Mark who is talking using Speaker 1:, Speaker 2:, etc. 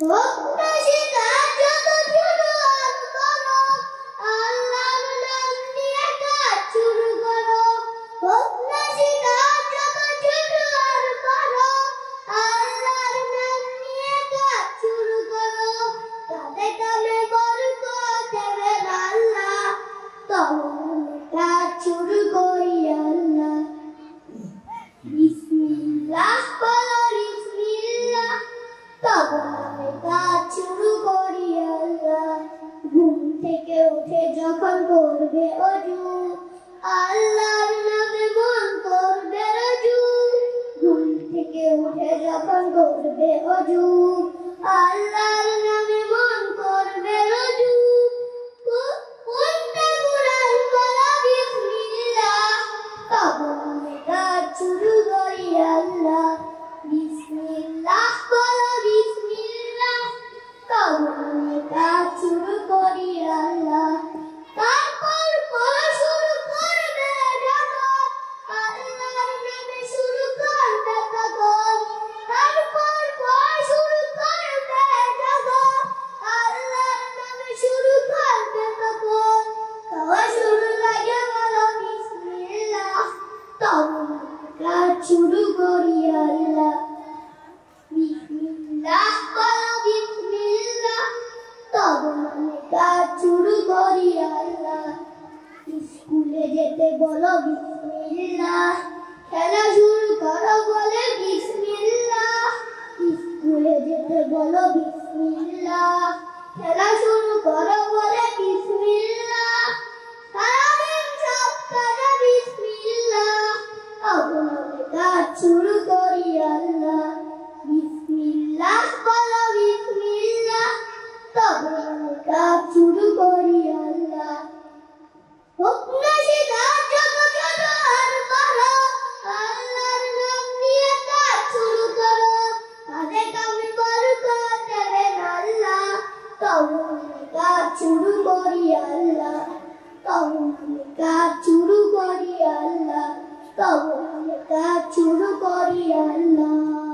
Speaker 1: হোক না সেটা যত ছোট আর বড়, আল্লাহর নাম নিয়ে কাজ শুরু করো। হোক না সেটা যত ছোট আর বড়, আল্লাহর নাম নিয়ে কাজ শুরু করো। তাদের কামে বরকত দেবেন আল্লাহ, তখন কাজ শুরু করি আল্লাহ। বিসমিল্লাহ বলো বিসমিল্লাহ, তখন আমি কাজ শুরু করি আল্লাহ। ঘুম থেকে উঠে যখন করবে অজু, আল্লাহর নামে মন করবে রজু। ঘুম থেকে উঠে যখন করবে অজু, আল্লাহর নামে মন করবে রজু। কোনটা কুরআন বলো বিসমিল্লাহ, তখন আমি কাজ শুরু করি আল্লাহ। বিসমিল্লাহ বলো বিসমিল্লাহ, তখন আমি কাজ শুরু করি আল্লাহ। তারপর পড়া শুরু করবে যখন, আল্লাহর নামে শুরু করবে তখন। তারপর পড়া শুরু করবে যখন, আল্লাহর নামে শুরু করবে তখন। খাওয়া শুরু লাগে বলো বিসমিল্লাহ, তখন কাজ শুরু করি আল্লাহ। বিসমিল্লাহ বলো বিসমিল্লাহ, তখন আমি কাজ শুরু করি আল্লাহ। স্কুলে যেতে বলো বিসমিল্লাহ, খেলা শুরু করো বলে বিসমিল্লাহ। স্কুলে যেতে বলো বিসমিল্লাহ, খেলা শুরু করো বলে বিসমিল্লাহ। সারাদিন সব কাজে বিসমিল্লাহ, তখন আমি কাজ শুরু করি আল্লাহ। বিসমিল্লাহ বলো বিসমিল্লাহ, তখন আমি কাজ শুরু করি আল্লাহ। হোক না সেটা যত ছোট আর বড়, আল্লাহর নাম নিয়ে কাজ শুরু করো। কাজে কামে বরকত দেবেন আল্লাহ, তখন আমি কাজ শুরু করি আল্লাহ। তখন আমি কাজ শুরু করি আল্লাহ, তখন আমি কাজ শুরু করি আল্লাহ।